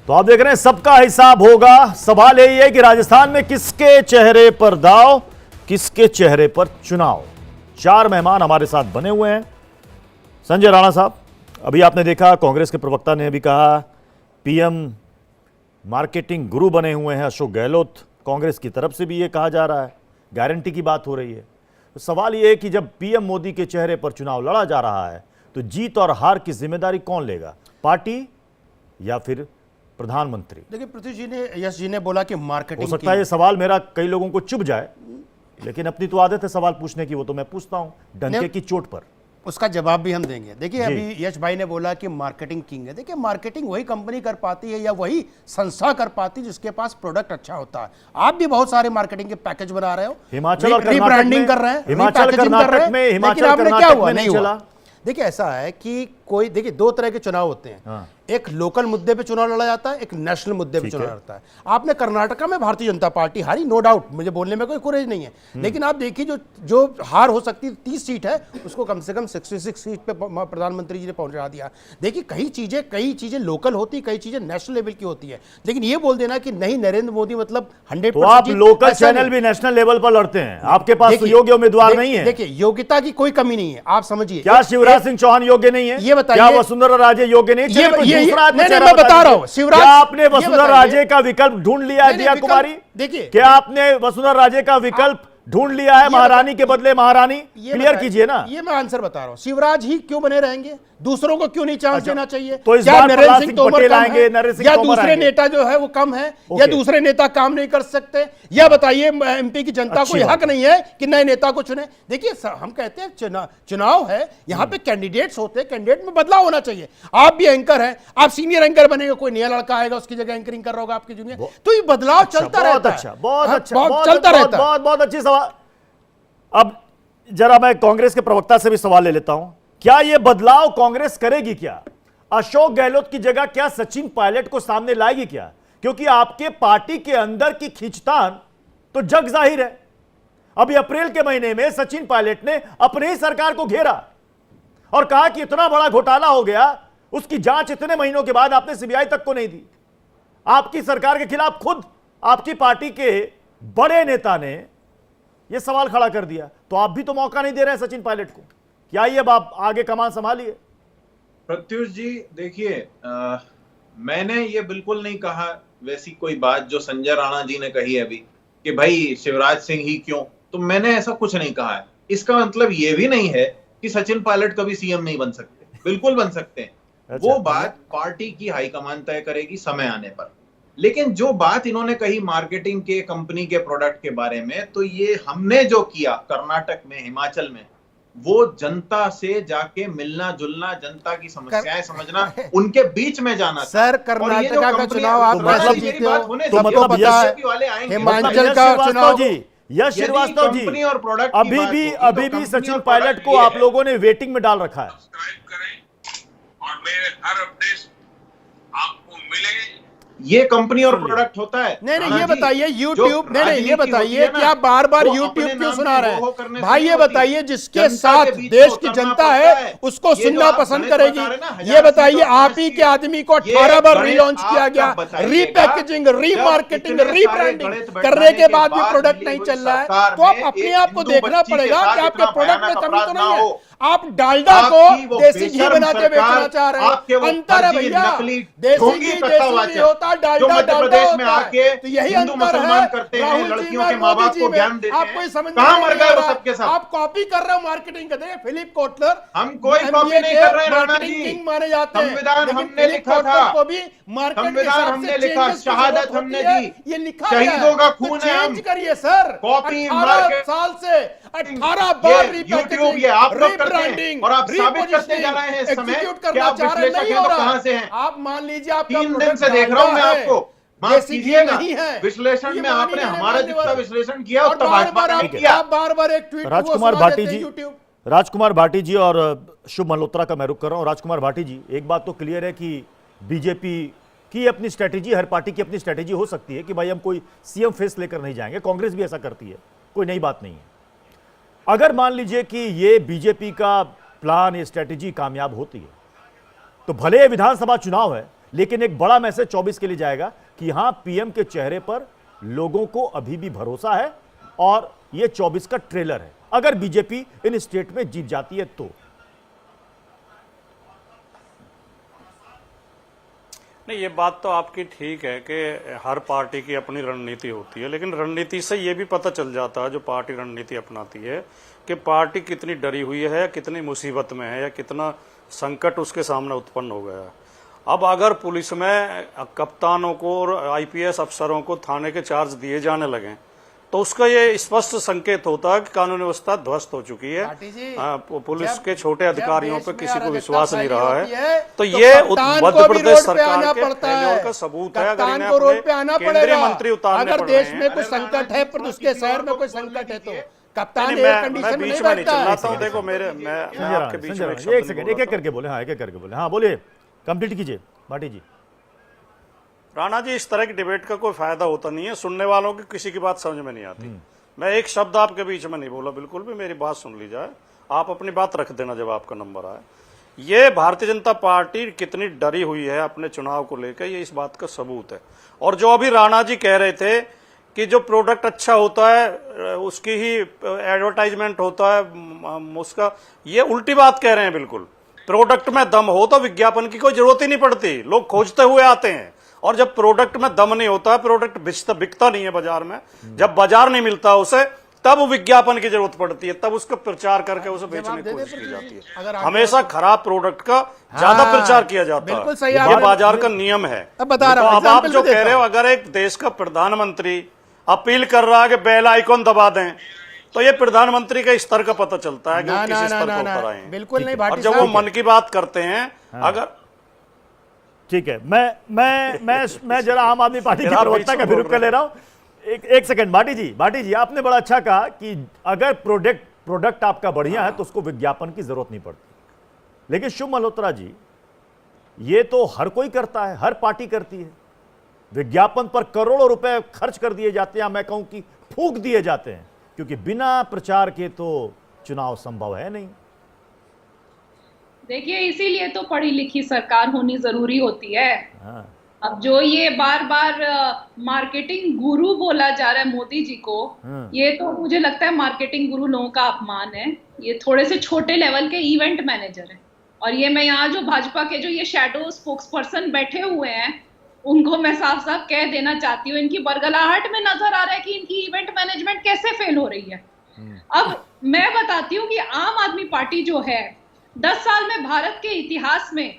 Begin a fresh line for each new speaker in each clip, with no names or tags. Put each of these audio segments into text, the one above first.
तो आप देख रहे हैं सबका हिसाब होगा। सवाल यही है कि राजस्थान में किसके चेहरे पर दांव, किसके चेहरे पर चुनाव। चार मेहमान हमारे साथ बने हुए हैं। संजय राणा साहब, अभी आपने देखा कांग्रेस के प्रवक्ता ने भी कहा पीएम मार्केटिंग गुरु बने हुए हैं अशोक गहलोत। कांग्रेस की तरफ से भी ये कहा जा रहा है, गारंटी की बात हो रही है। तो सवाल ये है कि जब पीएम मोदी के चेहरे पर चुनाव लड़ा जा रहा है तो जीत और हार की जिम्मेदारी कौन लेगा, पार्टी या फिर प्रधानमंत्री?
देखिए पृथ्वी जी ने, यश जी ने बोला कि मार्केटिंग,
हो सकता है ये सवाल मेरा कई लोगों को चुभ जाए, लेकिन अपनी तो आदत है सवाल पूछने की, वो तो मैं पूछता हूं डंके की चोट पर।
उसका जवाब भी हम देंगे। देखिए अभी यश भाई ने बोला कि मार्केटिंग किंग है। देखिए मार्केटिंग वही कंपनी कर पाती है या वही संस्था कर पाती है जिसके पास प्रोडक्ट अच्छा होता है। आप भी बहुत सारे मार्केटिंग के पैकेज बना रहे हो,
हिमाचल और
रीब्रांडिंग कर रहे हैं,
हिमाचल कर्नाटक में, हिमाचल कर्नाटक में नहीं चला।
देखिए ऐसा है कि कोई, देखिए दो तरह के चुनाव होते हैं।
हाँ।
एक लोकल मुद्दे पे चुनाव लड़ा जाता है, एक नेशनल मुद्दे पे चुनाव लड़ता है। आपने कर्नाटका में भारतीय जनता पार्टी हारी, नो डाउट, मुझे बोलने में कोई कुरेज नहीं है, लेकिन आप देखिए जो हार हो सकती 30 सीट है उसको कम से कम 66 सीट पे प्रधानमंत्री जी ने पहुंचा दिया। देखिए कई चीजें लोकल होती, कई चीजें नेशनल लेवल की होती है, लेकिन ये बोल देना कि नहीं नरेंद्र मोदी मतलब 100%।
तो आप लोकल चैनल भी नेशनल लेवल पर लड़ते हैं, आपके पास तो योग्य उम्मीदवार नहीं है।
देखिए योग्यता की कोई कमी नहीं है, आप समझिए।
क्या शिवराज सिंह चौहान योग्य नहीं है?
ये बताइए।
क्या वसुंधरा राजे योग्य नहीं?
मैं बता रहा हूं, शिवराज,
क्या आपने वसुंधरा राजे का विकल्प ढूंढ लिया है? दिया कुमारी,
देखिए
क्या आपने वसुंधरा राजे का विकल्प ढूंढ लिया है? महारानी के बदले महारानी, क्लियर कीजिए ना।
ये मैं आंसर बता रहा हूं। शिवराज ही क्यों बने रहेंगे? दूसरों को क्यों नहीं चांस देना चाहिए?
तो इस
क्या
बार
नरेंद्र सिंह तोमर
पटेल
कम
आएंगे,
है?
नरेंद्र सिंह
या
तोमर
दूसरे
आएंगे?
नेता जो है वो कम है, या दूसरे नेता काम नहीं कर सकते? या बताइए एमपी की जनता को हक नहीं है कि नए नेता को चुने? देखिए हम कहते हैं चुनाव है, यहाँ पे कैंडिडेट्स होते हैं, कैंडिडेट में बदलाव होना चाहिए। आप भी एंकर हैं, आप सीनियर एंकर बनेंगे, कोई नया लड़का आएगा उसकी जगह एंकरिंग कर रहा होगा आपकी जूनियर, तो ये बदलाव चलता रहता है।
बहुत
चलता रहता है।
बहुत अच्छी सवाल। अब जरा मैं कांग्रेस के प्रवक्ता से भी सवाल ले लेता हूं, क्या यह बदलाव कांग्रेस करेगी? क्या अशोक गहलोत की जगह क्या सचिन पायलट को सामने लाएगी क्या? क्योंकि आपके पार्टी के अंदर की खींचतान तो जग जाहिर है। अभी अप्रैल के महीने में सचिन पायलट ने अपने ही सरकार को घेरा और कहा कि इतना बड़ा घोटाला हो गया, उसकी जांच इतने महीनों के बाद आपने सीबीआई तक को नहीं दी। आपकी सरकार के खिलाफ खुद आपकी पार्टी के बड़े नेता ने यह सवाल खड़ा कर दिया, तो आप भी तो मौका नहीं दे रहे हैं सचिन पायलट को। क्या ये अब आप आगे कमान संभालिए?
प्रत्युष जी देखिए, मैंने ये बिल्कुल नहीं कहा वैसी कोई बात जो संजय राणा जी ने कही अभी कि भाई शिवराज सिंह ही क्यों, तो मैंने ऐसा कुछ नहीं कहा है। इसका मतलब ये भी नहीं है कि सचिन पायलट कभी सीएम नहीं बन सकते, बिल्कुल बन सकते हैं।
अच्छा,
वो बात पार्टी की हाईकमान तय करेगी समय आने पर। लेकिन जो बात इन्होंने कही मार्केटिंग के, कंपनी के प्रोडक्ट के बारे में, तो ये हमने जो किया कर्नाटक में, हिमाचल में, वो जनता से जाके मिलना जुलना, जनता की समस्याएं समझना, उनके बीच में जाना।
सर कर्नाटका का चुनाव आप कैसे जीते हो?
तो मतलब
हिमाचल का चुनाव
जी, यश श्रीवास्तव जी,
कंपनी और प्रोडक्ट
अभी भी सचिन पायलट को आप लोगों ने वेटिंग में डाल रखा है।
सब्सक्राइब करें और मेरे हर अपडेट आपको मिले।
ये कंपनी और प्रोडक्ट होता है।
नहीं ये बताइए यूट्यूब, नहीं ये बताइए कि आप बार बार यूट्यूब क्यों सुना रहे हैं भाई? ये बताइए जिसके साथ देश की जनता है उसको सुनना पसंद करेगी। ये बताइए आप ही के आदमी को 18 बार रीलॉन्च किया गया, रीपैकेजिंग, रीमार्केटिंग, रीब्रांडिंग करने के बाद भी प्रोडक्ट नहीं चल रहा है, तो आप अपने आप को देखना पड़ेगा कि आपके प्रोडक्ट में कमी तो नहीं है। आप डालडा को देसी घी बना के बेचना चाह रहे हैं, अंतर है भैया। देसी घी देसी होता, डालडा डालडा होता है, तो यही अंतर है। राहुल जी और मोदी जी में आपको समझ में नहीं आ रहा। आप कॉपी कर रहे हो मार्केटिंग का। देखिए फिलिप कोटलर,
हम कोई कॉपी नहीं कर रहे हैं राणा जी,
किंग माने जाते हैं,
संविधान हमने लिखा था,
को भी मार्केट
संविधान हमने लिखा, शहादत हमने दी,
ये लिखा
शहीदों का खून है।
चेंज करिए सर।
कॉपी
18 साल से 18 बार
यूट्यूब ये आप लोग करते हैं और आप साबित करते जा रहे हैं इस समय कि आप विश्लेषक हैं तो कहां से हैं?
आप मान लीजिए आप
3 दिन से देख रहा हूं मैं आपको। माफ कीजिएगा, विश्लेषण में आपने हमारा जितना विश्लेषण किया उतना भाजपा ने किया।
बार एक ट्वीट
राजकुमार भाटी जी, राजकुमार भाटी जी और शुभ मल्होत्रा का मैं रुख कर रहा हूं। राजकुमार भाटी जी, एक बात तो क्लियर है कि बीजेपी की अपनी स्ट्रेटेजी, हर पार्टी की अपनी स्ट्रेटेजी हो सकती है कि भाई हम कोई सीएम फेस लेकर नहीं जाएंगे। कांग्रेस भी ऐसा करती है, कोई नई बात नहीं है। अगर मान लीजिए कि ये बीजेपी का प्लान, ये स्ट्रेटेजी कामयाब होती है तो भले विधानसभा चुनाव है, लेकिन एक बड़ा मैसेज 24 के लिए जाएगा कि हां, पीएम के चेहरे पर लोगों को अभी भी भरोसा है और यह 24 का ट्रेलर है, अगर बीजेपी इन स्टेट में जीत जाती है तो।
नहीं, ये बात तो आपकी ठीक है कि हर पार्टी की अपनी रणनीति होती है, लेकिन रणनीति से ये भी पता चल जाता है जो पार्टी रणनीति अपनाती है कि पार्टी कितनी डरी हुई है, कितनी मुसीबत में है, या कितना संकट उसके सामने उत्पन्न हो गया है। अब अगर पुलिस में कप्तानों को और आईपीएस अफसरों को थाने के चार्ज दिए जाने लगे तो उसका ये स्पष्ट संकेत होता है कि कानून व्यवस्था ध्वस्त हो चुकी है। पुलिस के छोटे अधिकारियों पर किसी को विश्वास नहीं रहा है। तो ये मध्य प्रदेश सरकार के फेल्योर का सबूत है। अगर इन्हें अपने केंद्रीय मंत्री उतारने
अगर देश में कोई संकट है, पर उसके शहर में कोई संकट है तो कप्तान
मैं बीच में नहीं चिल्लाता हूँ। देखो मैं आपके बीच में
एक सेकंड, एक एक करके बोले। हाँ, एक एक करके बोले। हाँ बोलिए, कंप्लीट कीजिए भाटी जी।
राणा जी, इस तरह की डिबेट का कोई फायदा होता नहीं है, सुनने वालों की किसी की बात समझ में नहीं आती। मैं एक शब्द आपके बीच में नहीं बोला, बिल्कुल भी। मेरी बात सुन ली जाए, आप अपनी बात रख देना जब आपका नंबर आए। ये भारतीय जनता पार्टी कितनी डरी हुई है अपने चुनाव को लेकर, ये इस बात का सबूत है। और जो अभी राणा जी कह रहे थे कि जो प्रोडक्ट अच्छा होता है उसकी ही एडवर्टाइजमेंट होता है, उसका, ये उल्टी बात कह रहे हैं बिल्कुल। प्रोडक्ट में दम हो तो विज्ञापन की कोई जरूरत ही नहीं पड़ती, लोग खोजते हुए आते हैं। और जब प्रोडक्ट में दम नहीं होता, प्रोडक्ट बिकता नहीं है बाजार में, जब बाजार नहीं मिलता उसे, तब विज्ञापन की जरूरत पड़ती है, तब उसका प्रचार करके उसे बेचने की कोशिश की जाती है। हमेशा खराब प्रोडक्ट का ज्यादा प्रचार किया जाता है, ये बाजार का नियम है।
अब
आप जो कह रहे हो, अगर एक देश का प्रधानमंत्री अपील कर रहा है कि बेल आइकॉन दबा दें, तो ये प्रधानमंत्री के स्तर का पता चलता है कि वो किस स्तर पर उतर आए हैं।
बिल्कुल नहीं।
और जब वो मन की बात करते हैं, अगर
ठीक है, मैं जरा आम आदमी पार्टी के प्रवक्ता का भी रुख कर ले रहा हूं। एक सेकंड भाटी जी, आपने बड़ा अच्छा कहा कि अगर प्रोडक्ट आपका बढ़िया है तो उसको विज्ञापन की जरूरत नहीं पड़ती। लेकिन शुभ मल्होत्रा जी, ये तो हर कोई करता है, हर पार्टी करती है। विज्ञापन पर करोड़ों रुपए खर्च कर दिए जाते हैं, मैं कहूं कि फूंक दिए जाते हैं, क्योंकि बिना प्रचार के तो चुनाव संभव है नहीं।
देखिए, इसीलिए तो पढ़ी लिखी सरकार होनी जरूरी होती है। अब जो ये बार बार मार्केटिंग गुरु बोला जा रहा है मोदी जी को, ये तो मुझे लगता है मार्केटिंग गुरु लोगों का अपमान है। ये थोड़े से छोटे लेवल के इवेंट मैनेजर हैं। और ये मैं यहाँ जो भाजपा के जो ये शैडो स्पोक्स पर्सन बैठे हुए हैं, उनको मैं साफ साफ कह देना चाहती हूँ, इनकी बरगलाहट में नजर आ रहा है कि इनकी इवेंट मैनेजमेंट कैसे फेल हो रही है। अब मैं बताती हूँ कि आम आदमी पार्टी जो है, 10 साल में भारत के इतिहास में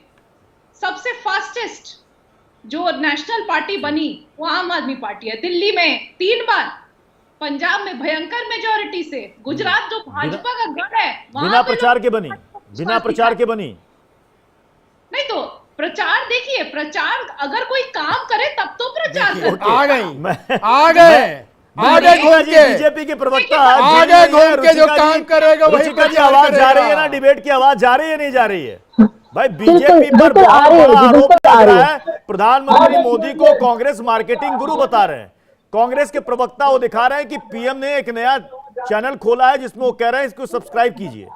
सबसे फास्टेस्ट जो नेशनल पार्टी बनी वो आम आदमी पार्टी है। दिल्ली में 3 बार, पंजाब में भयंकर मेजॉरिटी से, गुजरात जो भाजपा का गढ़ है,
बिना प्रचार के बनी, बिना प्रचार के बनी।
नहीं तो प्रचार, देखिए, प्रचार अगर कोई काम करे तब तो प्रचार करे।
आगे घूम के
बीजेपी के प्रवक्ता
आगे घूम के जो काम करेगा वही
की आवाज जा रही है ना, डिबेट की आवाज जा रही है, नहीं जा रही है भाई? बीजेपी पर बहुत बड़ा आरोप लग रहा है, प्रधानमंत्री मोदी को कांग्रेस मार्केटिंग गुरु बता रहे हैं। कांग्रेस के प्रवक्ता वो दिखा रहे हैं कि पीएम ने एक नया चैनल खोला है जिसमें वो कह रहे हैं इसको सब्सक्राइब कीजिए।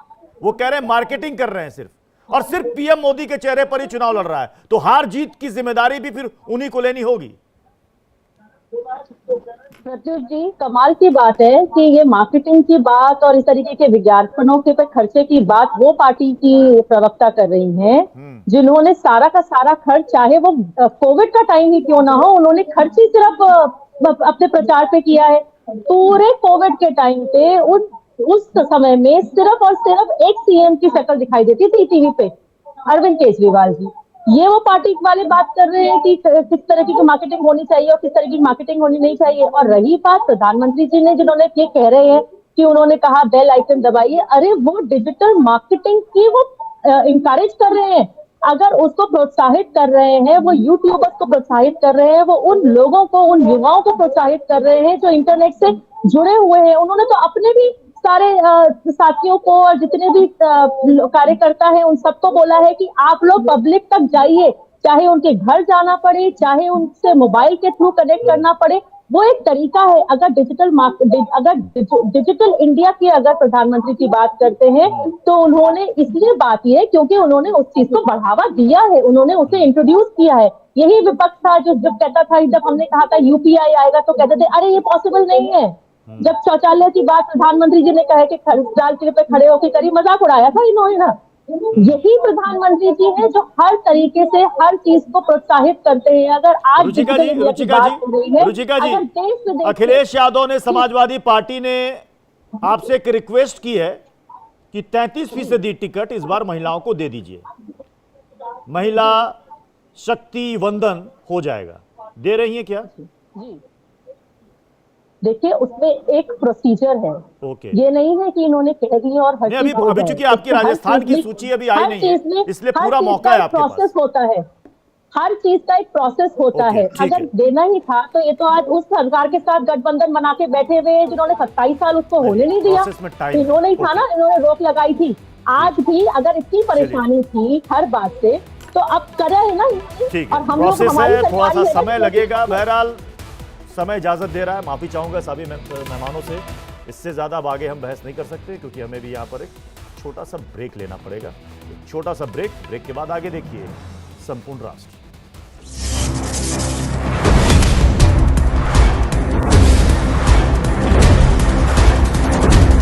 वो कह रहे हैं मार्केटिंग कर रहे हैं सिर्फ, और सिर्फ पीएम मोदी के चेहरे पर ही चुनाव लड़ रहा है। तो हार जीत की जिम्मेदारी भी फिर उन्हीं को लेनी होगी।
प्रत्युष जी, कमाल की बात है कि ये मार्केटिंग की बात और इस तरीके के विज्ञापनों के पे खर्चे की बात वो पार्टी की प्रवक्ता कर रही हैं जिन्होंने सारा का सारा खर्च, चाहे वो कोविड का टाइम ही क्यों ना हो, उन्होंने खर्च ही सिर्फ अपने प्रचार पे किया है। पूरे कोविड के टाइम पे उस समय में सिर्फ और सिर्फ एक सीएम की शक्ल दिखाई देती थी टीवी पे, अरविंद केजरीवाल जी। ये वो पार्टी वाले बात कर रहे हैं कि किस तरह की मार्केटिंग होनी चाहिए और किस तरह की मार्केटिंग होनी नहीं चाहिए। और रही बात प्रधानमंत्री जी ने, जिन्होंने ये कह रहे हैं कि उन्होंने कहा बेल आइकन दबाइए, अरे वो डिजिटल मार्केटिंग की वो इंकरेज कर रहे हैं, अगर उसको प्रोत्साहित कर रहे हैं, वो यूट्यूबर्स को प्रोत्साहित कर रहे हैं, वो उन लोगों को, उन युवाओं को प्रोत्साहित कर रहे हैं जो इंटरनेट से जुड़े हुए हैं। उन्होंने तो अपने भी सारे साथियों को और जितने भी कार्यकर्ता हैं उन सबको बोला है कि आप लोग पब्लिक तक जाइए, चाहे उनके घर जाना पड़े, चाहे उनसे मोबाइल के थ्रू कनेक्ट करना पड़े, वो एक तरीका है। अगर डिजिटल इंडिया की अगर प्रधानमंत्री की बात करते हैं तो उन्होंने इसलिए बात ये क्योंकि उन्होंने उस चीज को बढ़ावा दिया है, उन्होंने उसे इंट्रोड्यूस किया है। यही विपक्ष था जो जब कहता था, जब हमने कहा था यूपीआई आएगा तो कहते थे अरे ये पॉसिबल नहीं है। जब शौचालय की बात प्रधानमंत्री जी ने कहे कि लाल किले पे खड़े होकर करी, मजाक उड़ाया था इन्होंने ना। यही प्रधानमंत्री जी है जो हर तरीके से हर चीज को प्रोत्साहित करते हैं। अगर आज
रुचिका जी, अखिलेश यादव ने, समाजवादी पार्टी ने आपसे एक रिक्वेस्ट की है कि 33% टिकट इस बार महिलाओं को दे दीजिए, महिला शक्ति वंदन हो जाएगा। दे रही है क्या?
जी देखिए, उसमें एक प्रोसीजर है।
ओके।
ये नहीं है कि इन्होंने कह दिया और हर चीज
अभी चूंकि आपकी राजस्थान की सूची अभी आई नहीं है, इसलिए पूरा मौका है आपके पास।
प्रोसेस होता है, हर चीज का एक प्रोसेस होता है। अगर देना ही था तो ये तो आज उस सरकार के साथ गठबंधन बना के बैठे हुए हैं जिन्होंने 27 साल उसको होने नहीं दिया। इन्होंने ही था ना, इन्होंने रोक लगाई थी। आज भी अगर इतनी परेशानी थी हर बात से तो अब करे है ना।
ठीक है, प्रोसेस है, थोड़ा सा समय लगेगा। बहरहाल समय इजाजत दे रहा है। माफी चाहूंगा सभी मेहमानों से, इससे ज्यादा अब आगे हम बहस नहीं कर सकते क्योंकि हमें भी यहाँ पर एक छोटा सा ब्रेक लेना पड़ेगा। एक छोटा सा ब्रेक के बाद आगे देखिए संपूर्ण राष्ट्र।